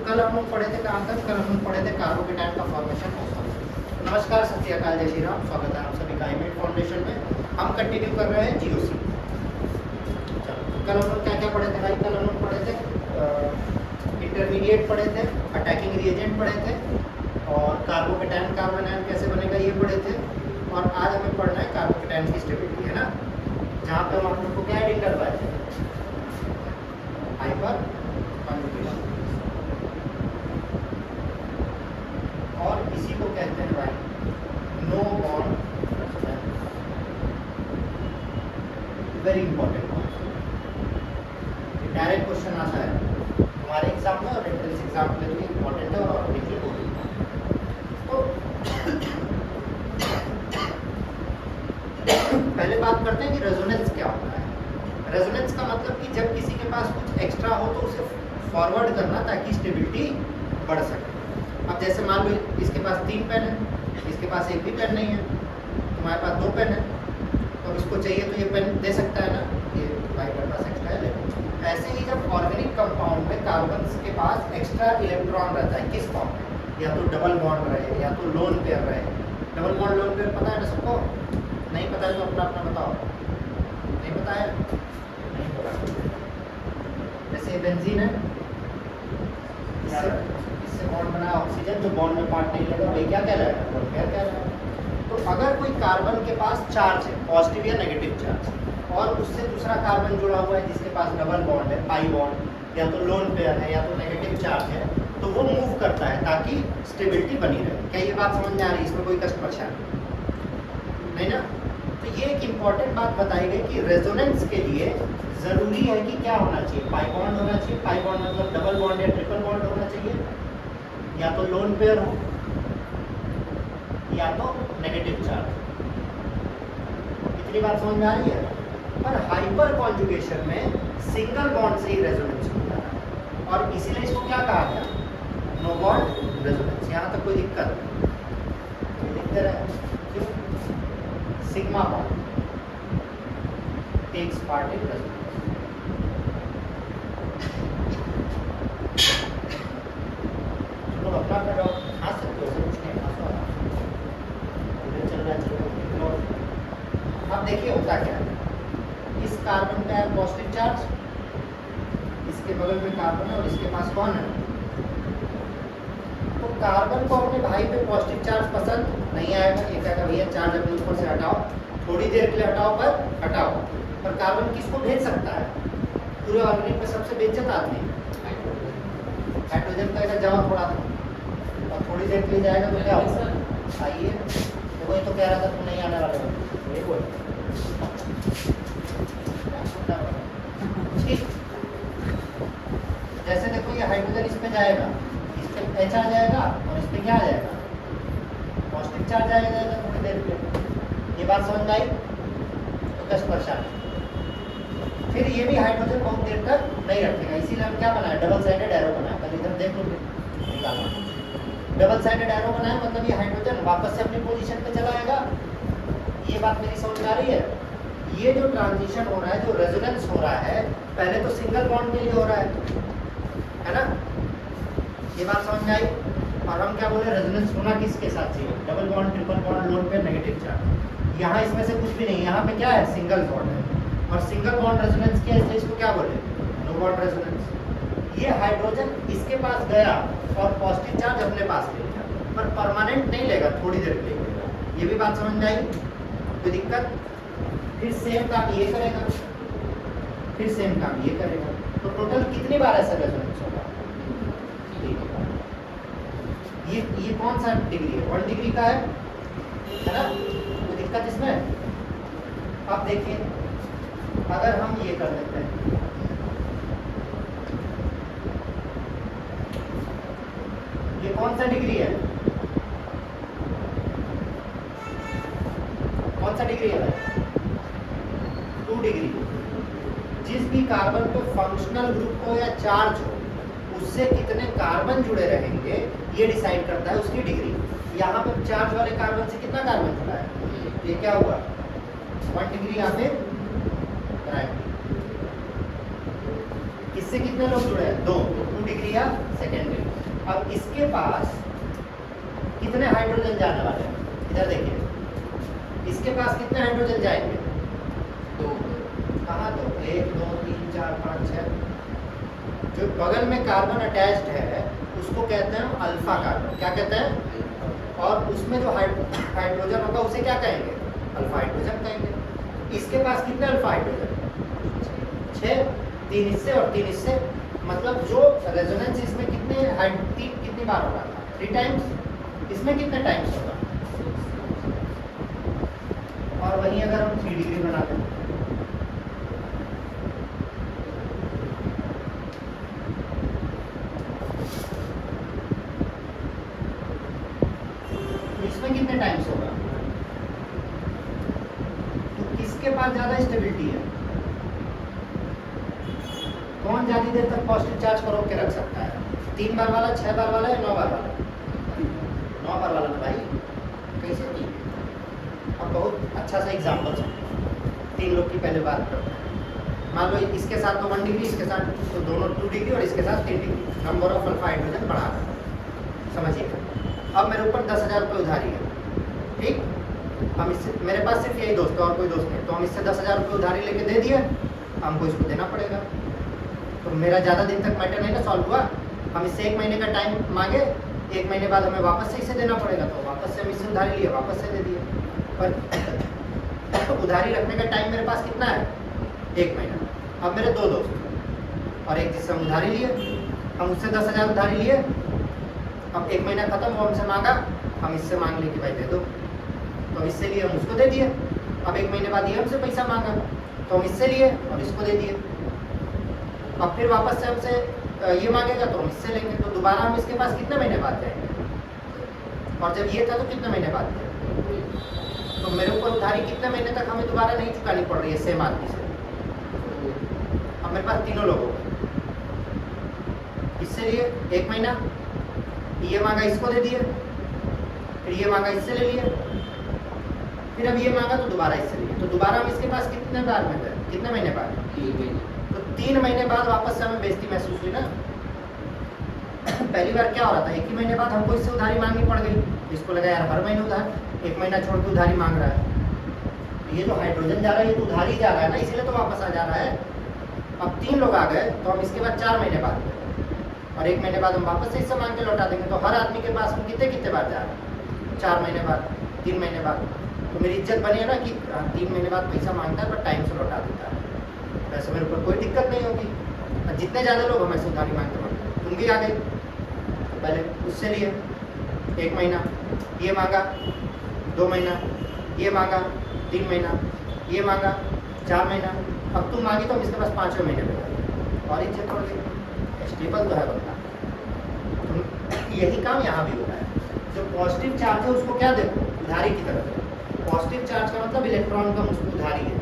कल हम लोग पढ़े थे कहाँ तक? कल हम लोग पढ़े थे कार्बोकेटायन का फॉर्मेशन ऑफ सॉल्यूशन। नमस्कार, सत श्री अकाल, जय श्री राम। स्वागत है आप सभी का इमेज फाउंडेशन में। हम कंटिन्यू कर रहे हैं जीओसी। चलो, कल हम लोग क्या क्या पढ़े थे भाई? कल हम लोग पढ़े थे इंटरमीडिएट पढ़े थे, अटैकिंग रिएजेंट पढ़े थे, और कार्बोकेटायन कार्बन आयन कैसे बनेगा ये पढ़े थे। और आज हमें पढ़ना है कार्बोकेटायन की स्टेबिलिटी, है ना, जहाँ पे हम लोग को क्या एडिंग करवाए थे? हाइपर कॉन्जुगेशन, और इसी को कहते हैं भाई no bond. Very important direct question आता है हमारे एग्जाम में, और एंट्रेंस एग्जाम के लिए भी इंपॉर्टेंट है और देखिए वो भी। तो पहले बात करते हैं कि रेजोनेंस क्या होता है। रेजोनेंस का मतलब कि जब किसी के पास कुछ एक्स्ट्रा हो तो उसे फॉरवर्ड करना ताकि स्टेबिलिटी बढ़ सके। अब जैसे मान लो इसके पास 3 पेन है, इसके पास एक भी पेन नहीं है, तुम्हारे पास 2 पेन है, और इसको चाहिए तो ये पेन दे सकता है ना, ये भाई मेरे पास एक्स्ट्रा है लेकिन। ऐसे ही जब ऑर्गेनिक कंपाउंड में कार्बन के पास एक्स्ट्रा इलेक्ट्रॉन रहता है, किस फॉर्म में? या तो डबल बॉन्ड रहे या तो लोन पेयर रहे। डबल बॉन्ड लोन पेयर पता है ना सबको? नहीं पता है तो अपना अपना बताओ। नहीं पता है? नहीं पता। जैसे बेंजीन है, इससे बॉन्ड बना ऑक्सीजन, जो बॉन्ड में पार्ट नहीं लगा वही क्या कहलाएगा? लोन पेयर कहलाएगा। तो अगर कोई कार्बन के पास चार्ज है, पॉजिटिव या नेगेटिव चार्ज, और उससे दूसरा कार्बन जुड़ा हुआ है जिसके पास डबल बॉन्ड है, पाई बॉन्ड, या तो लोन पेयर है या तो नेगेटिव चार्ज है, तो वो मूव करता है ताकि स्टेबिलिटी बनी रहे। क्या ये बात समझ में आ रही है? इसमें कोई कष्ट परेशानी नहीं ना? तो ये एक इम्पॉर्टेंट बात बताई गई कि रेजोनेंस के लिए ज़रूरी है कि क्या होना चाहिए? पाई बॉन्ड होना चाहिए। पाई बॉन्ड मतलब डबल बॉन्ड या ट्रिपल बॉन्ड होना चाहिए, या तो लोन पेयर हो या तो नेगेटिव चार्ज। इतनी बात समझ में आ रही है? पर हाइपर कॉन्जुगेशन में सिंगल बॉन्ड से ही रेजोनेंस होता है, और इसीलिए इसको क्या कहा गया? No bond resonance. यहाँ तक कोई दिक्कत नहीं, दिखते रहे क्यों? Sigma bond takes part in resonance. अपना कर खा सकते हो, कुछ नहीं खा सकते, चल रहा है। अब देखिए होता क्या है, इस कार्बन का है पॉजिटिव चार्ज, इसके बगल में कार्बन है और इसके पास कौन है? तो कार्बन को अपने भाई पे पॉजिटिव चार्ज पसंद नहीं आएगा। ये कहेगा भैया चार्ज अपने ऊपर से हटाओ, थोड़ी देर के लिए हटाओ, पर हटाओ। पर कार्बन किसको भेज सकता है? पूरे ऑर्गेनिक में सबसे बेइज्जत आदमी हाइड्रोजन कहेगा जाओ थोड़ा, और थोड़ी देर के लिए जाएगा तो क्या होगा? आइए, तो वही तो कह रहा था तुम नहीं आने वाले हो। ठीक, जैसे देखो ये हाइड्रोजन इस पे जाएगा, इस पे H आ जाएगा, और इस पे क्या आ जाएगा? पॉजिटिव चार्ज आ जाएगा थोड़ी देर पे। ये बात समझ में आई? तो 10%। फिर ये भी हाइड्रोजन बहुत देर तक नहीं रखेगा, इसीलिए हम क्या बनाए? डबल साइडेड एरो बनाए। कल इधर देख लो, निकालना। डबल साइडेड एरो बनाए मतलब ये हाइड्रोजन वापस से अपनी पोजीशन पे चला आएगा। ये बात मेरी समझ में आ रही है? ये जो ट्रांजिशन हो रहा है, जो रेजोनेंस हो रहा है, पहले तो सिंगल बॉन्ड के लिए हो रहा है ना? ये बात समझ में आई? और हम क्या बोले? रेजोनेंस होना किसके साथ चाहिए? Double bond, triple bond, lone pair, negative charge. यहाँ इसमें से कुछ भी नहीं, यहाँ पे क्या है? सिंगल बॉन्ड है, और सिंगल बॉन्ड रेजोनेंस किया, इसलिए इसको क्या बोले? No bond resonance. ये हाइड्रोजन इसके पास गया और पॉजिटिव चार्ज अपने पास ले लिया, पर परमानेंट नहीं लेगा, थोड़ी देर के लिए लेगा। ये भी बात समझ में आई? कोई दिक्कत? फिर सेम काम ये करेगा, फिर सेम काम ये करेगा, तो टोटल कितनी बार ऐसा रेजोनेंस होगा? ये कौन सा डिग्री है? 1 डिग्री का है ना? कोई दिक्कत इसमें? अब देखिए, अगर हम ये कर लेते हैं, ये कौन सा डिग्री है? कौन सा डिग्री है? 2 डिग्री। जिस भी कार्बन पे फंक्शनल ग्रुप हो या चार्ज हो, उससे कितने कार्बन जुड़े रहेंगे ये डिसाइड करता है उसकी डिग्री। यहाँ पे चार्ज वाले कार्बन से कितना कार्बन जुड़ा है? ये क्या हुआ? 1 डिग्री यहाँ पे राइट। इससे कितने लोग जुड़े हैं? 2 डिग्री या सेकेंड डिग्री। अब इसके पास कितने हाइड्रोजन जाने वाले हैं? इधर देखिए, इसके पास कितने हाइड्रोजन जाएंगे? 2। कहाँ 2? 1 2 3 4 5 6। जो बगल में कार्बन अटैच्ड है उसको कहते हैं अल्फा कार्बन। क्या कहते हैं? और उसमें जो हाइड्रोजन होगा उसे क्या कहेंगे? अल्फा हाइड्रोजन कहेंगे। इसके पास कितने अल्फा हाइड्रोजन? 6। 3 इससे और 3 इससे, मतलब जो रेजोनेंस इसमें कितनी बार होगा? 3 टाइम्स। इसमें कितने टाइम्स होगा? और वहीं अगर हम 3 डिग्री बना दें, तो इसमें कितने टाइम्स होगा? तो किसके पास ज्यादा स्टेबिलिटी है? कौन ज्यादा देर तक पॉजिटिव चार्ज को रोक के रख सकता है? 3 बार वाला, 6 बार वाला या 9 बार वाला? 9 बार वाला ना भाई। कैसे 3? अब बहुत अच्छा सा एग्जाम्पल है। 3 लोग की पहले बात करते हैं। मान लो इसके साथ तो 1 डिग्री, इसके साथ तो दोनों 2 डिग्री और इसके साथ 3 degree. Number of alpha hydrogen बढ़ा रहा है, समझिएगा। अब मेरे ऊपर 10,000 रुपये उधारी है, ठीक। हम इससे, मेरे पास सिर्फ यही दोस्त है और कोई दोस्त नहीं, तो हम इससे 10,000 रुपये उधारी लेके दे दिए, हमको इसको देना पड़ेगा। तो मेरा ज़्यादा दिन तक मैटर नहीं ना सॉल्व हुआ। हम इससे 1 महीने का टाइम मांगे, 1 महीने बाद हमें वापस से इसे देना पड़ेगा, तो वापस से हम इससे उधारी लिए, वापस से दे दिए। पर उधारी रखने का टाइम मेरे पास कितना है? 1 महीना। अब मेरे 2 दोस्त और एक जिससे हम उधारी लिए, हम उससे 10,000 उधारी लिए। अब 1 महीना खत्म, वो हमसे मांगा, हम इससे मांग लिए कि भाई दे दो, तो इससे लिए हम उसको दे दिए। अब 1 महीने बाद ये हमसे पैसा मांगा, तो हम इससे लिए और इसको दे दिए। अब फिर वापस से हमसे ये मांगेगा तो हम इससे लेंगे, तो दोबारा हम इसके पास कितने महीने बाद जाएंगे? और जब ये था तो कितने महीने बाद जाएंगे? तो मेरे ऊपर उधारी कितने महीने तक हमें दोबारा नहीं चुकानी पड़ रही है सेम आदमी से? अब मेरे पास तीनों लोग हो गए। इससे लिए 1 महीना, ये मांगा इसको दे दिए, फिर ये मांगा इससे ले लिए, फिर अब ये मांगा तो दोबारा इससे लिए, तो दोबारा हम इसके पास कितने बार में गए? कितने महीने बाद? 3 महीने। तो 3 महीने बाद वापस से हमें बेइज्जती महसूस हुई ना। पहली बार क्या हो रहा था? 1 ही महीने बाद हमको इससे उधारी मांगनी पड़ गई। इसको लगा यार हर महीने उधार, 1 महीना छोड़ के उधारी मांग रहा है, तो ये जो हाइड्रोजन जा रहा है ये तो उधारी जा रहा है ना, इसीलिए तो वापस आ जा रहा है। अब 3 लोग आ गए, तो हम इसके बाद 4 महीने बाद गए, और 1 महीने बाद हम वापस से इससे मांग के लौटा देंगे। तो हर आदमी के पास हम कितने बार जा रहे हैं? 4 महीने बाद, 3 महीने बाद। तो मेरी इज्जत बनी है ना कि 3 महीने बाद पैसा मांगता है पर टाइम से लौटा देता है, वैसे मेरे ऊपर कोई दिक्कत नहीं होगी। और जितने ज़्यादा लोग हमें से उधारी मांगते हैं, तुम भी आ गए, पहले उससे लिए 1 महीना, ये मांगा 2 महीना, ये मांगा 3 महीना, ये मांगा 4 महीना, अब तुम मांगी तो हम इसके पास 5वें महीने में और इज्जत पड़ गई। स्टेबल तो है बंदा। यही काम यहाँ भी होता है। जो पॉजिटिव चार्ज है उसको क्या देखो? उधारी की तरफ। पॉजिटिव चार्ज का मतलब इलेक्ट्रॉन का उसको उधारी है।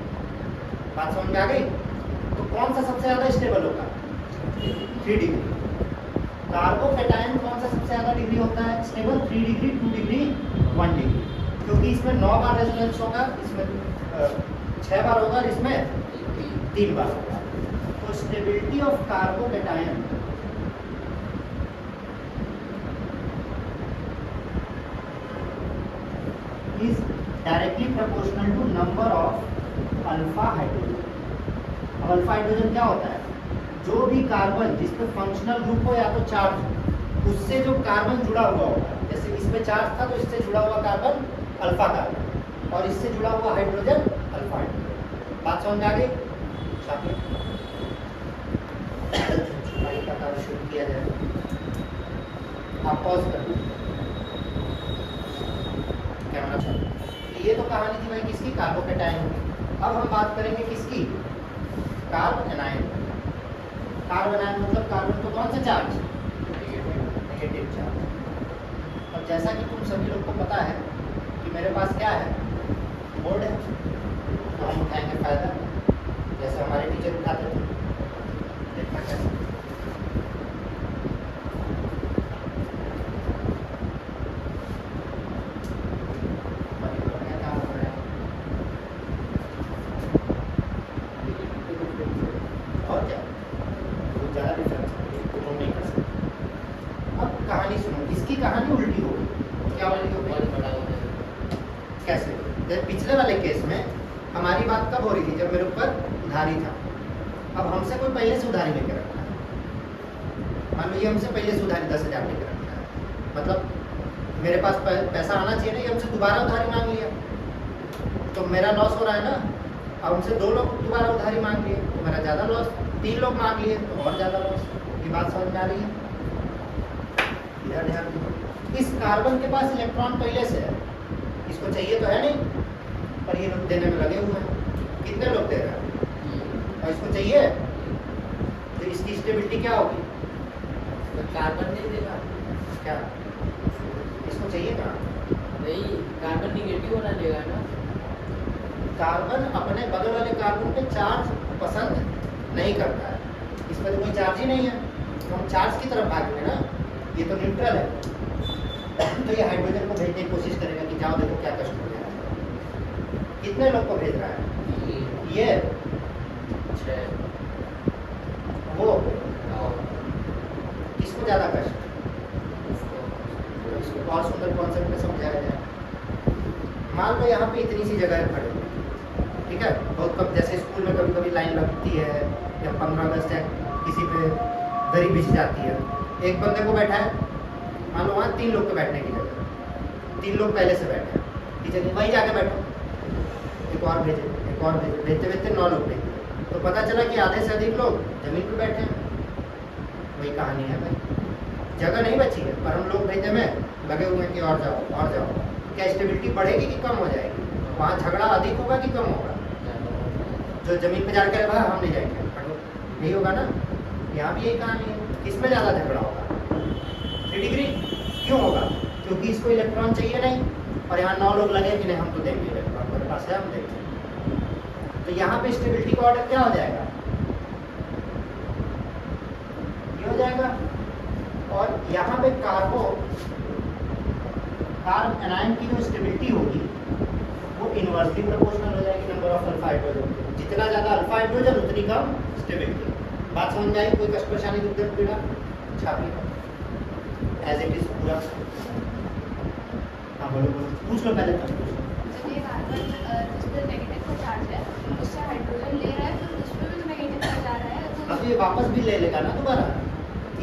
बात समझ में आ गई? तो कौन सा सबसे ज़्यादा स्टेबल होगा? 3 डिग्री। कार्बोकैटायन कौन सा सबसे ज़्यादा डिग्री होता है स्टेबल? 3 डिग्री, 2 डिग्री, 1 डिग्री, क्योंकि इसमें 9 बार रेजोनेंस होगा, इसमें 6 बार होगा, और इसमें 3 बार होगा। तो stability of carbocation is directly proportional to number of alpha hydrogen। अब अल्फा हाइड्रोजन क्या होता है? जो भी कार्बन जिस पे फंक्शनल ग्रुप हो या तो चार्ज, उससे जो कार्बन जुड़ा हुआ होगा, जैसे इस पे चार्ज था तो इससे जुड़ा हुआ कार्बन अल्फा कार्बन, और इससे जुड़ा हुआ हाइड्रोजन अल्फा हाइड्रोजन। बात समझ में आ गई? छुपाई का कार्य शुरू किया जाए। आप पॉज कर लो। ये तो कहानी थी भाई किसकी? कार्बोकैटायन की। अब हम बात करेंगे किसकी? कार्बोनाइन। कार्बोनाइन मतलब कार्बन तो कौन सा चार्ज? Negative charge. अब जैसा कि तुम सभी लोग को पता है कि मेरे पास क्या है? बोर्ड है, तो हम उठाएंगे फायदा, जैसे हमारे टीचर उठाते थे। देखना कैसे? कहानी उल्टी हो गई। क्या उल्टी हो गई? कैसे? जैसे पिछले वाले केस में हमारी बात कब हो रही थी, जब मेरे ऊपर उधारी था। अब हमसे कोई पहले से उधारी लेकर रखा है, मान लो ये हमसे पहले से उधारी 10,000 लेकर रखा है, मतलब मेरे पास पैसा आना चाहिए, नहीं हमसे दोबारा उधारी मांग लिया तो मेरा लॉस हो रहा है ना। अब हमसे 2 लोग दोबारा उधारी मांग लिए तो मेरा ज़्यादा लॉस, 3 लोग मांग लिए तो और ज़्यादा लॉस। ये बात समझ में आ रही है? इधर ध्यान दो। इस कार्बन के पास इलेक्ट्रॉन पहले से है, इसको चाहिए तो है नहीं, पर ये लोग देने में लगे हुए हैं। कितने लोग दे रहे हैं और इसको चाहिए, तो इसकी स्टेबिलिटी क्या होगी? तो कार्बन नहीं देगा क्या इसको चाहिए ना? नहीं, कार्बन निगेटिव होना देगा ना। कार्बन अपने बगल वाले कार्बन पे चार्ज पसंद नहीं करता है, इस पर तो कोई चार्ज ही नहीं है, तो हम चार्ज की तरफ भागेंगे ना। ये तो न्यूट्रल है, तो ये हाइड्रोजन को भेजने की कोशिश करेगा कि जाओ देखो क्या कष्ट हो गया। कितने लोग को भेज रहा है? ये 6 वो किसको ज़्यादा कष्ट? इसको और सुंदर कॉन्सेप्ट में समझाया जाए। मान लो यहाँ पे इतनी सी जगह है खड़े, ठीक है, बहुत कम, जैसे स्कूल में कभी कभी लाइन लगती है या 15 अगस्त है, किसी पे दरी बिछ जाती है, एक बंदे को बैठा है, मान लो वहाँ 3 लोग को बैठने की जगह, 3 लोग पहले से बैठे हैं, टीचर ने वहीं जाके बैठो, एक और भेजे, एक और भेजे, भेजते भेजते 9 लोग भेजे, तो पता चला कि आधे से अधिक लोग जमीन पर बैठे हैं। वही कहानी है भाई, जगह नहीं बची है, पर हम लोग भेजने में लगे हुए हैं कि और जाओ और जाओ। क्या स्टेबिलिटी बढ़ेगी कि कम हो जाएगी? वहाँ झगड़ा अधिक होगा कि कम होगा? जो जमीन पे जाकर कहेगा हम नहीं जाएंगे, यही होगा ना। यहाँ भी यही कहानी है, किसमें ज़्यादा झगड़ा होगा? 3 डिग्री। क्यों होगा? क्योंकि इसको इलेक्ट्रॉन चाहिए नहीं, और यहाँ 9 लोग लगे कि नहीं हम तो देंगे इलेक्ट्रॉन, मेरे पास है हम देंगे। तो यहाँ पे स्टेबिलिटी का ऑर्डर क्या हो जाएगा? ये हो जाएगा। और यहाँ पे कार्बन एनायन की जो स्टेबिलिटी होगी वो इनवर्सली प्रोपोर्शनल हो जाएगी नंबर ऑफ अल्फा हाइड्रोजन। जितना ज़्यादा अल्फा हाइड्रोजन उतनी कम स्टेबिलिटी। बात समझ में आई? कोई कष्ट परेशानी दुख दर्द पीड़ा छापी एज इट इज पूरा। हाँ बोलो बोलो, पूछ लो पहले तब पूछ लो। ये कार्बन जिस पे नेगेटिव का चार्ज है उससे हाइड्रोजन ले रहा है, तो उस पे भी तो नेगेटिव का जा रहा है, तो अब ये वापस भी ले लेगा ना दोबारा।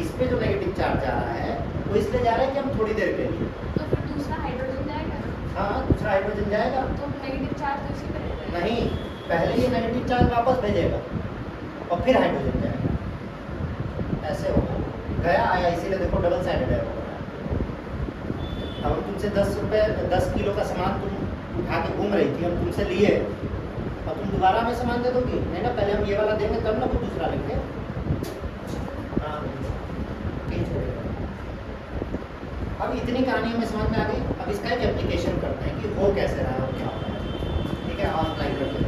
इस पे जो नेगेटिव चार्ज जा रहा है वो इसलिए जा रहा है कि हम थोड़ी देर के लिए, तो फिर दूसरा हाइड्रोजन जाएगा। हाँ दूसरा हाइड्रोजन जाएगा। तो नेगेटिव चार्ज तो इसी पे रहेगा। नहीं, पहले ये नेगेटिव चार्ज वापस भेजेगा और फिर हाइड्रोजन जाएगा, ऐसे होगा। गया आया, इसीलिए देखो डबल साइडेड है। अब हम तुमसे 10 रुपये 10 किलो का सामान तुम उठा के घूम रही थी, हम तुमसे लिए और तुम दोबारा हमें सामान दे दोगी? नहीं ना, पहले हम ये वाला देंगे तब ना कुछ दूसरा लेंगे। हाँ नहीं छोड़ेगा। अब इतनी कहानी हमें समझ में आ गई। अब इसका एक एप्लीकेशन करते हैं कि हो कैसे रहा है और क्या होता है। ठीक है, ऑफलाइन करते हैं।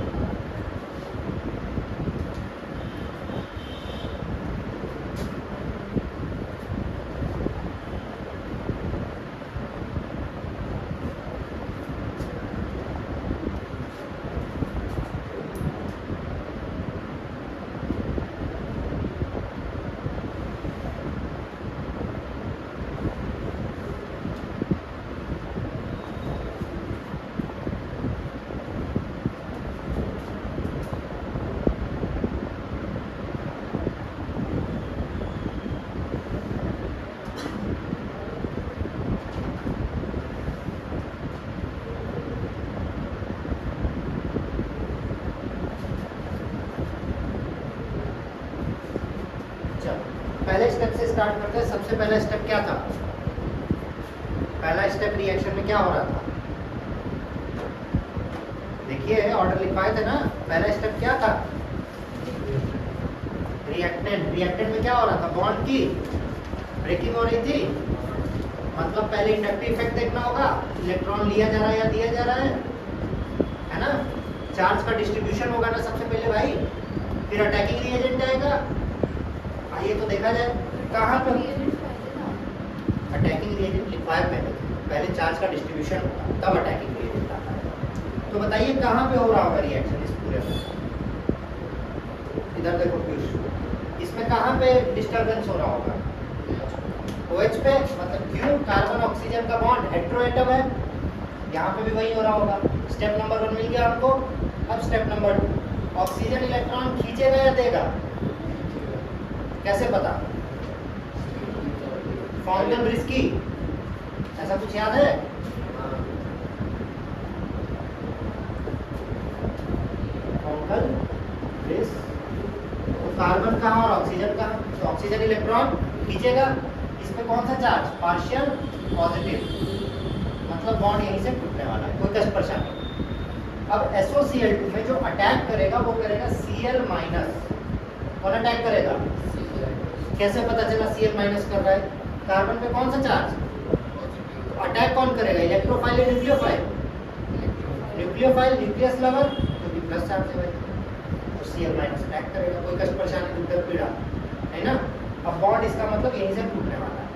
पहले स्टेप से स्टार्ट करते हैं। सबसे पहला स्टेप क्या था? पहला स्टेप रिएक्शन में क्या हो रहा था? देखिए ऑर्डर लिखवाए थे ना। पहला स्टेप क्या था? रिएक्टेंट में क्या हो रहा था? बॉन्ड की ब्रेकिंग हो रही थी। मतलब पहले इंडक्टिव इफेक्ट देखना होगा, इलेक्ट्रॉन लिया जा रहा है या दिया जा रहा है ना। चार्ज का डिस्ट्रीब्यूशन होगा ना सबसे पहले भाई, फिर अटैकिंग रिएजेंट जाएगा। आइए तो देखा जाए कहाँ पर अटैकिंग रिएजेंट लिखवाया पहले चार्ज का डिस्ट्रीब्यूशन होगा तब अटैकिंग रिएजेंट आता है। तो बताइए कहाँ पे हो रहा होगा रिएक्शन इस पूरे में? इधर देखो प्लीज, इसमें कहाँ पे डिस्टर्बेंस हो रहा होगा? OH पे मतलब क्यों कार्बन ऑक्सीजन का बॉन्ड हेटेरोएटम है, यहाँ पे भी वही हो रहा होगा। स्टेप नंबर 1 मिल गया हमको। अब स्टेप नंबर 2, ऑक्सीजन इलेक्ट्रॉन खींचेगा या देगा, कैसे पता? फॉन्टन ब्रिस्की, ऐसा कुछ याद है? फॉन्टन ब्रिस्की, तो कार्बन कहाँ और ऑक्सीजन कहाँ, तो ऑक्सीजन इलेक्ट्रॉन खींचेगा, इस पे कौन सा चार्ज, पार्शियल पॉजिटिव, मतलब बॉन्ड यहीं से टूटने वाला है, कोई कष्ट परेशानी। अब SOCl2 में जो अटैक करेगा वो करेगा Cl माइनस। कौन अटैक करेगा, कैसे पता चला Cl माइनस कर रहा है, कार्बन पे कौन सा चार्ज, अटैक कौन करेगा, इलेक्ट्रोफाइल या न्यूक्लियोफाइल, न्यूक्लियोफाइल न्यूक्लियस लवर जो कि प्लस चार्ज है भाई, तो Cl माइनस अटैक करेगा, कोई कष्ट परेशानी दुख दर्द पीड़ा है ना। अब बॉन्ड इसका मतलब यहीं से टूटने वाला है,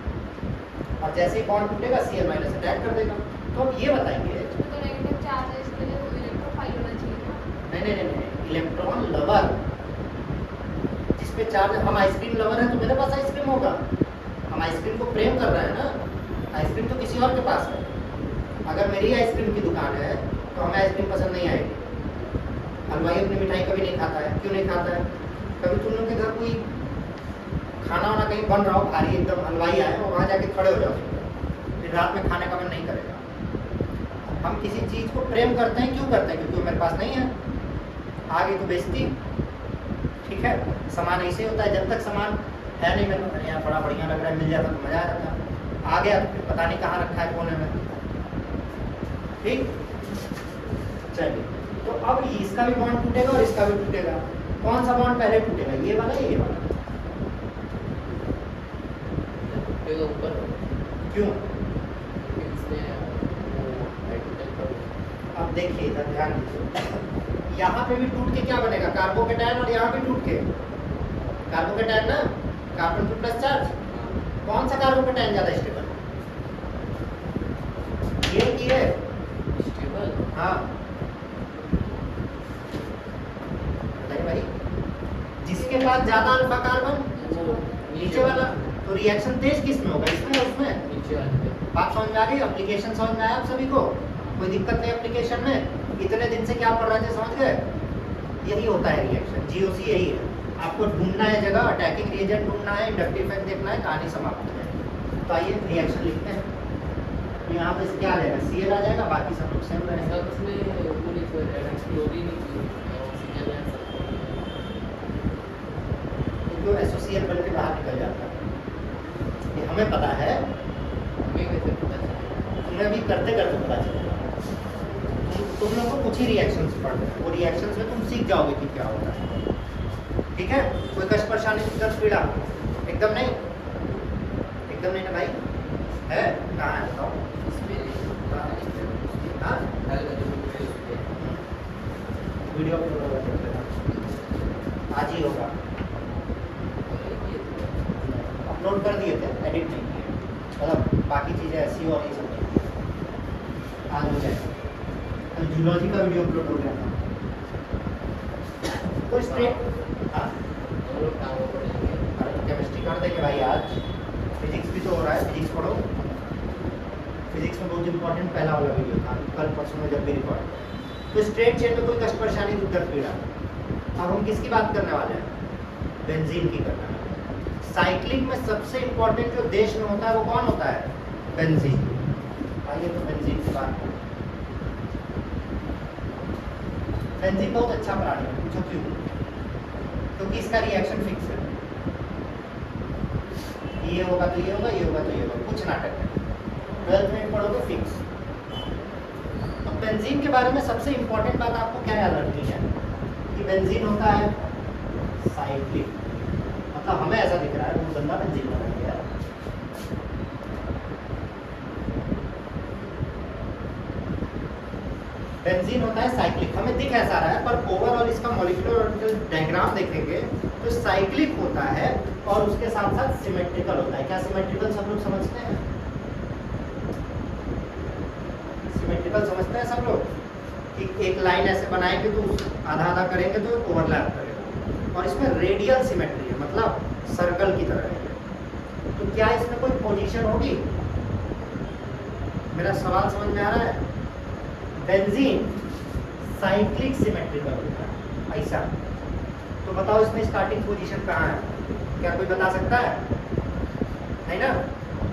और जैसे ही बॉन्ड टूटेगा Cl माइनस अटैक कर देगा। तो अब ये बताएंगे, तो नेगेटिव चार्ज है इसके लिए वो इलेक्ट्रोफाइल होना चाहिए ना। नहीं, इलेक्ट्रॉन लवर, जिस पे चार्ज, हम आइसक्रीम लवर है तो मेरे पास आइसक्रीम होगा, हम आइसक्रीम को प्रेम कर रहे हैं ना, आइसक्रीम तो किसी और के पास है। अगर मेरी आइसक्रीम की दुकान है तो हमें आइसक्रीम पसंद नहीं आएगी। हलवाई अपनी मिठाई कभी नहीं खाता है, क्यों नहीं खाता है? कभी तुम लोग के घर कोई खाना वाना कहीं बन रहा हो भारी एकदम, हलवाई आए और वहाँ जाके खड़े हो जाओ, फिर रात में खाने का मन नहीं करेगा। हम किसी चीज़ को प्रेम करते हैं, क्यों करते हैं? क्योंकि वो मेरे पास नहीं है, आगे तो बेचती, ठीक है। सामान ऐसे होता है, जब तक सामान है नहीं मेरे को यहाँ बड़ा बढ़िया लग रहा है, मिल जाता तो मज़ा आ जाता, आ गया फिर पता नहीं कहाँ रखा है कोने में, ठीक। चलिए, तो अब इसका भी बॉन्ड टूटेगा और इसका भी टूटेगा। कौन सा बॉन्ड पहले टूटेगा, ये वाला या ये वाला? ऊपर क्यों? इसने वो हाइड्रोजन का, अब देखिए इधर ध्यान दीजिए, यहाँ पे भी टूट के क्या बनेगा, कार्बोकेटायन, और यहाँ भी टूट के कार्बोकेटायन ना, कार्बन टू प्लस चार्ज। कौन सा कार्बोकेटायन ज्यादा स्टेबल, ये की है? स्टेबल, हाँ बताइए भाई, जिसके पास ज्यादा अल्फा कार्बन, वो नीचे वाला, तो रिएक्शन तेज किस में होगा, इसमें या उसमें? नीचे वाले पे। बात समझ में आ गई? एप्लीकेशन समझ में आया आप सभी को? कोई दिक्कत नहीं एप्लीकेशन में? इतने दिन से क्या पढ़ रहे थे, समझ गए? यही होता है रिएक्शन, GOC यही है। आपको ढूंढना है जगह, अटैकिंग रिएजेंट ढूंढना है, इंडक्टिव इफेक्ट देखना है, कहानी समाप्त है। तो आइए रिएक्शन लिखते हैं। यहाँ पे क्या आ जाएगा, Cl आ जाएगा, बाकी सब लोग सेम रहेगा। सब इसमें वो नहीं छोड़ रहा है, क्लोरीन ऑक्सीजन है जो SOCl बन के बाहर निकल जाता है, ये हमें पता है, हमें कैसे पता चलेगा? तुम्हें अभी करते करते पता चलेगा। तुम लोग को कुछ ही रिएक्शंस पढ़, वो रिएक्शंस में तुम सीख जाओगे कि क्या होता है, ठीक है। कोई कष्ट परेशानी, दर्द पीड़ा एकदम नहीं, एकदम नहीं ना भाई, है कहाँ है बताओ? हाँ वीडियो आज ही होगा, अपलोड कर दिए थे, एडिट नहीं किए, मतलब बाकी चीज़ें ऐसी और ये सब नहीं, आज हो जाएगा। कल जूलॉजी का वीडियो अपलोड हो गया था, तो स्ट्रेट, हाँ केमिस्ट्री कर देंगे भाई आज, फिजिक्स भी तो हो रहा है, फिजिक्स पढ़ो। फिजिक्स में बहुत इंपॉर्टेंट पहला वाला वीडियो था, कल परसों में जब भी रिकॉर्ड। तो स्ट्रेट चेन में कोई कष्ट परेशानी, दुख दर्द पीड़ा। अब हम किसकी बात करने वाले हैं, बेंजीन की करना है। साइक्लिक में सबसे इंपॉर्टेंट जो देश में होता है वो कौन होता है, बेंजीन। आइए तो बेंजीन की बात करें। बेंजीन बहुत अच्छा प्राणी है, पूछो क्यों? क्योंकि इसका रिएक्शन फिक्स है, ये होगा तो ये होगा, ये होगा तो ये होगा, कुछ नाटक है। 12th में पढ़ोगे फिक्स। तो बेंजीन के बारे में सबसे इंपॉर्टेंट बात आपको क्या याद रखनी है कि बेंजीन होता है साइक्लिक, मतलब हमें ऐसा दिख रहा है वो बंदा बेंजीन बना गया। बेंजीन होता है साइक्लिक, हमें दिख ऐसा रहा है, पर ओवरऑल इसका मॉलिक्यूलर डायग्राम देखेंगे तो साइक्लिक होता है और उसके साथ साथ सिमेट्रिकल होता है। क्या सिमेट्रिकल सब लोग समझते हैं? सिमेट्रिकल समझते हैं सब लोग कि एक लाइन ऐसे बनाएंगे तो आधा आधा करेंगे तो ओवरलैप करेगा, और इसमें रेडियल सिमेट्री है, मतलब सर्कल की तरह है। तो क्या इसमें कोई पोजीशन होगी? मेरा सवाल समझ में आ रहा है? बेंजीन साइक्लिक सिमेट्रिकल होता है ऐसा। तो बताओ इसमें स्टार्टिंग पोजीशन कहाँ है? क्या कोई बता सकता है ना?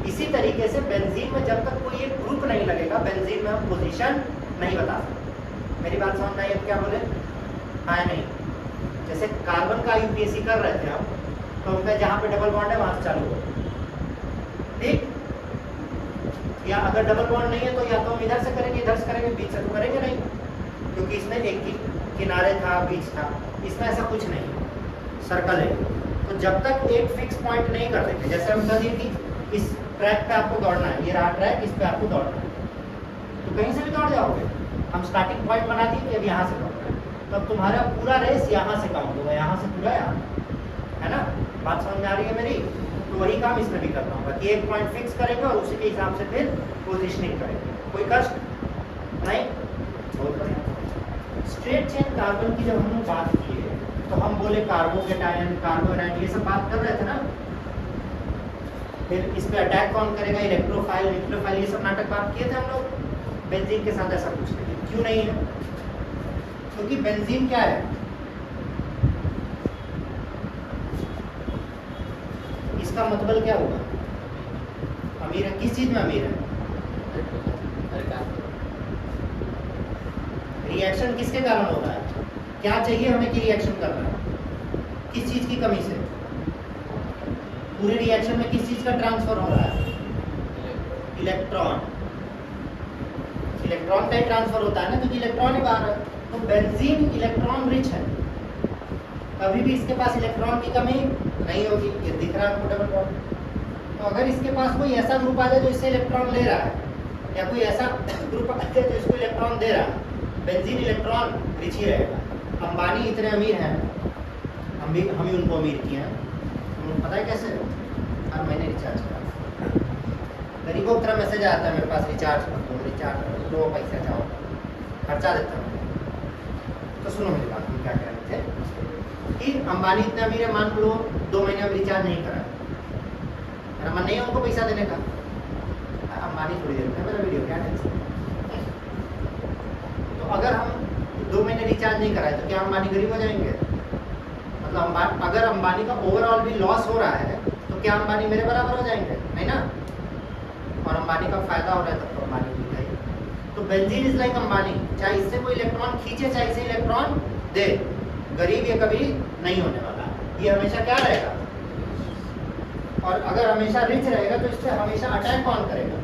इसी तरीके से बेंजीन में जब तक कोई एक ग्रुप नहीं लगेगा, बेंजीन में हम पोजीशन नहीं बता सकते। मेरी बात समझ में आई? अब क्या बोले? हाँ नहीं? जैसे कार्बन का यूपीएससी कर रहे थे हम, तो उनका जहाँ पे डबल बॉन्ड है वहां से चालू हो, ठीक? या अगर डबल बॉन्ड नहीं है तो या तो हम इधर से करेंगे, इधर से करेंगे, बीच से तो करेंगे नहीं, क्योंकि इसमें एक किनारे था, बीच था। इसमें ऐसा कुछ नहीं, सर्कल है। तो जब तक एक फिक्स पॉइंट नहीं कर देंगे, जैसे हम कह दिए कि इस ट्रैक पे आपको दौड़ना है, ये रहा ट्रैक, इस पे आपको दौड़ना है, तो कहीं से भी दौड़ जाओगे। हम स्टार्टिंग पॉइंट बना दिए कि अब यहाँ से दौड़ना है, तब तुम्हारा पूरा रेस यहाँ से काउंट होगा, यहाँ से पूरा यहाँ, है ना? बात समझ में आ रही है मेरी? तो वही काम इसमें भी करना होगा कि एक पॉइंट फिक्स करेंगे और उसी के हिसाब से फिर पोजीशनिंग करेंगे। कोई कष्ट नहीं? बहुत बढ़िया। स्ट्रेट चेन कार्बन की जब हमने बात की है तो हम बोले कार्बोकेटायन, कार्बोनाइट, ये सब बात कर रहे थे ना। फिर इस पे अटैक कौन करेगा? इलेक्ट्रोफाइल, न्यूक्लियोफाइल, ये सब नाटक बात किए थे हम लोग। बेंजीन के साथ ऐसा कुछ नहीं। क्यों नहीं है? क्योंकि बेंजीन क्या है? इसका मतलब क्या होगा? अमीर है। किस चीज में अमीर है? रिएक्शन किसके कारण हो रहा है? क्या चाहिए हमें कि रिएक्शन कर रहा है? किस चीज की कमी से? पूरे रिएक्शन में किस चीज का ट्रांसफर हो रहा है? इलेक्ट्रॉन। इलेक्ट्रॉन का ही ट्रांसफर होता है ना, क्योंकि इलेक्ट्रॉन ही बाहर है। तो बेंजीन इलेक्ट्रॉन रिच है, कभी भी इसके पास इलेक्ट्रॉन की कमी नहीं होगी। ये दिख रहा है डबल बॉन्ड। तो अगर इसके पास कोई ऐसा ग्रुप आ जाए जो इससे इलेक्ट्रॉन ले रहा है, या कोई ऐसा ग्रुप आ जाए जो इसको इलेक्ट्रॉन दे रहा है, बेंजीन इलेक्ट्रॉन रिच ही रहेगा। अंबानी इतने अमीर हैं, हम ही उनको अमीर किए हैं। उनको पता है कैसे? हर महीने रिचार्ज करा। गरीबों की तरह मैसेज आता है मेरे पास, रिचार्ज कर दो, रिचार्ज कर दो, पैसा जाओ, खर्चा देता हूँ। तो सुनो मेरी बात, हम क्या कह रहे थे कि अंबानी इतने अमीर है, मान लो 2 महीने में रिचार्ज नहीं करा, मेरा मन नहीं है उनको पैसा देने का। अंबानी थोड़ी देर में मेरा वीडियो क्या टेंशन। तो अगर हम 2 महीने रिचार्ज नहीं कराए तो क्या अंबानी गरीब हो जाएंगे? मतलब अगर अंबानी का ओवरऑल भी लॉस हो रहा है तो क्या अंबानी मेरे बराबर हो जाएंगे? नहीं ना। और अंबानी का फायदा हो रहा है तब तो अंबानी भी है। तो बेंजीन इज लाइक अंबानी, चाहे इससे कोई इलेक्ट्रॉन खींचे चाहे इसे इलेक्ट्रॉन दे, गरीब ये कभी नहीं होने वाला। ये हमेशा क्या रहेगा? और अगर हमेशा रिच रहेगा तो इससे हमेशा अटैक कौन करेगा?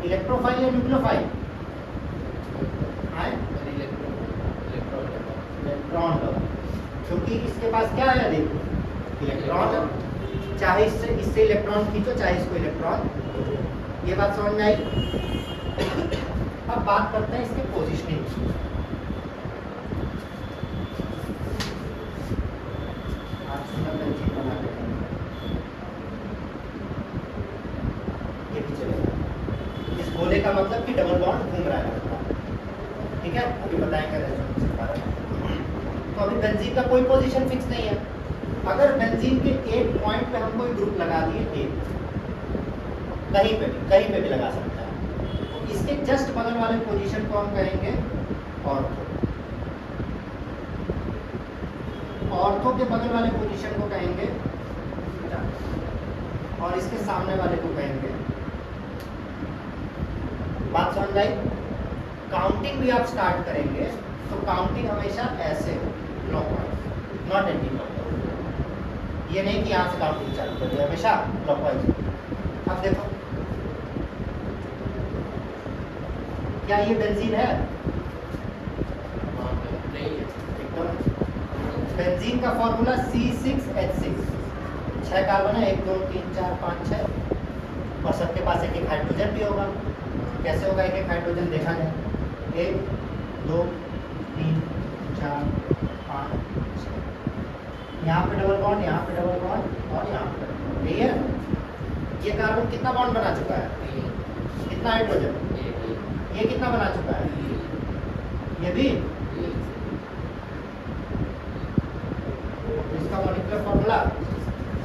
इलेक्ट्रोफाइल या न्यूक्लियोफाइल? इलेक्ट्रॉन, क्योंकि इसके पास क्या है? देखो इलेक्ट्रॉन, चाहे इससे इलेक्ट्रॉन खींचो चाहे इसको इलेक्ट्रॉन। ये बात समझ में आई? अब बात करते हैं इसके पोजीशनिंग की। ये भी चलेगा। इस गोले का मतलब कि डबल बॉन्ड घूम रहा है, ठीक है? अभी बताएंगे रेजोनेंस के बारे में। तो अभी बेंजीन का कोई पोजीशन फिक्स नहीं है। अगर बेंजीन के एक पॉइंट पे हम कोई ग्रुप लगा दिए, कहीं पे भी लगा सकता है, तो इसके जस्ट बगल वाले पोजीशन को हम कहेंगे ऑर्थो। ऑर्थो के बगल वाले पोजीशन को कहेंगे बीटा, और इसके सामने वाले को कहेंगे। बात समझ आई? काउंटिंग भी आप स्टार्ट करेंगे तो काउंटिंग हमेशा ऐसे हो, क्लॉकवाइज, नॉट एंटी क्लॉकवाइज। ये नहीं कि यहाँ से काउंटिंग चालू कर दिया, हमेशा क्लॉकवाइज। अब देखो क्या ये बेंजीन है? नहीं है। एकदम। बेंजीन का फॉर्मूला C6H6, 6 कार्बन है, 1 2 3 4 5 6, और सबके पास एक एक हाइड्रोजन भी होगा। कैसे होगा एक एक हाइड्रोजन? देखा जाए, 1 2 3 4 5 6, यहाँ पे डबल बॉन्ड, यहाँ पे डबल बॉन्ड, और यहाँ पे डबल बॉन्ड। यही है। ये कार्बन कितना बॉन्ड बना चुका है? कितना हाइड्रोजन? ये कितना बना चुका है? ये भी। इसका मॉलिक्यूलर फॉर्मूला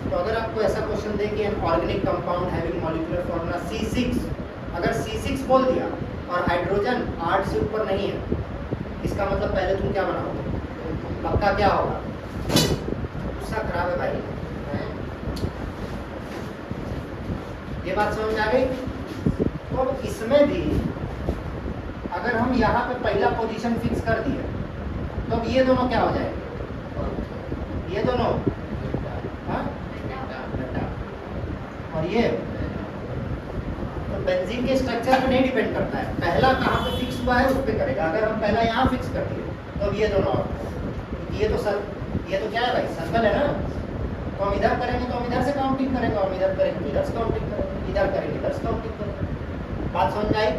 तो अगर आपको ऐसा क्वेश्चन दे कि an organic compound having molecular formula C6, अगर C6 बोल दिया और हाइड्रोजन 8 से ऊपर नहीं है, इसका मतलब पहले तुम क्या बनाओगे, पक्का क्या होगा, गुस्सा खराब है भाई, हैं? ये बात समझ में आ गई। तो अब इसमें भी अगर हम यहाँ पे पहला पोजीशन फिक्स कर दिए तो अब ये दोनों क्या हो जाएंगे, ये दोनों हाँ बेटा, और ये तो बेंजीन के स्ट्रक्चर पे नहीं डिपेंड करता है, पहला कहाँ पे फिक्स हुआ है उस पर करेगा। अगर हम पहला यहाँ फिक्स कर दिए तो अब ये दोनों ये तो क्या है भाई, सर्कल है ना, तो हम इधर करेंगे तो हम इधर से काउंटिंग करेंगे, और इधर करेंगे तो इधर से काउंटिंग करेंगे, इधर करेंगे इधर से काउंटिंग करेंगे। बात समझ आई।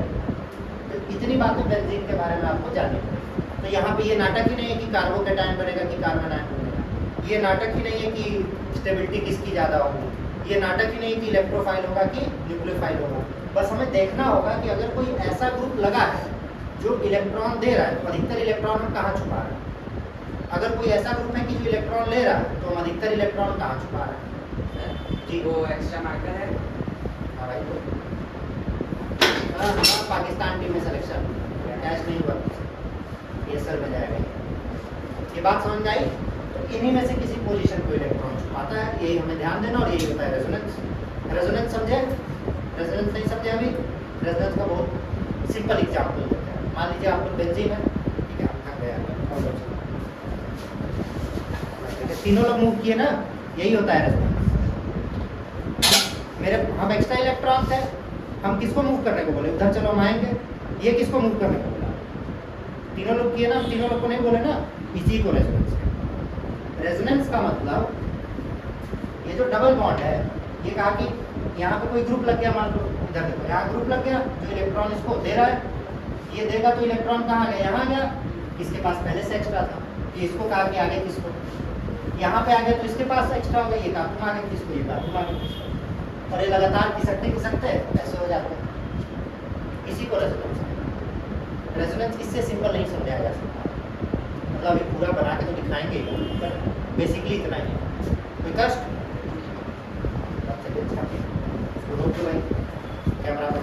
तो इतनी बातें बेंजीन के बारे में आपको जाननी पड़ेगी। तो यहाँ पे ये नाटक ही नहीं है कि कार्बोकेटायन बनेगा कि कार्बन आयन बनेगा, ये नाटक ही नहीं है कि स्टेबिलिटी किसकी ज़्यादा होगी, ये नाटक ही नहीं कि इलेक्ट्रोफाइल होगा कि न्यूक्लियोफाइल होगा। बस हमें देखना होगा कि अगर कोई ऐसा ग्रुप लगा है जो इलेक्ट्रॉन दे रहा है तो अधिकतर इलेक्ट्रॉन हम कहाँ छुपा रहे हैं, अगर कोई ऐसा ग्रुप है कि जो इलेक्ट्रॉन ले रहा है तो हम अधिकतर इलेक्ट्रॉन कहाँ छुपा रहे हैं जी, वो एक्स्ट्रा मैटर है। हाँ भाई, हाँ पाकिस्तान टीम में सिलेक्शन कैच नहीं हुआ, ये सर में जाएगा, ये बात समझ आई। तो इन्हीं में से किसी पोजीशन को इलेक्ट्रॉन छुपाता है, यही हमें ध्यान देना, और यही होता है रेजोनेंस। रेजोनेंस समझे, रेजोनेंस नहीं समझे अभी, रेजोनेंस का बहुत सिंपल एग्जाम्पल होता है। मान लीजिए आप लोग बेंजीन है, ठीक है, आप थक गया, तीनों लोग मूव किए ना, यही होता है रेजोनेंस। हम एक्स्ट्रा इलेक्ट्रॉन थे, हम किसको मूव करने को बोले, उधर चलो हम आएंगे, ये किसको मूव करने को बोला, तीनों लोग किए ना, तीनों लोग को नहीं बोले ना, इसी को रेजोनेंस कहते हैं। रेजोनेंस का मतलब ये जो डबल बॉन्ड है, ये कहा कि यहाँ पे कोई ग्रुप लग गया, मान लो इधर देखो यहाँ ग्रुप लग गया, जो इलेक्ट्रॉन इसको दे रहा है, ये देगा तो इलेक्ट्रॉन कहाँ गया, यहाँ गया, इसके पास पहले से एक्स्ट्रा था, ये इसको कहा कि आगे किसको, यहाँ पे आ गया तो इसके पास एक्स्ट्रा हो गया, ये कहा तुम आगे किसको, ये कहा तुम आगे किसको, और ये लगातार खिसकते ऐसे हो जाते हैं, इसी को रेजोनेंस। रेजोनेंस इससे सिंपल नहीं समझाया जा सकता, मतलब ये पूरा बना के तो दिखाएंगे, पर बेसिकली इतना ही है। कोई कष्ट, रोक दो भाई कैमरा में।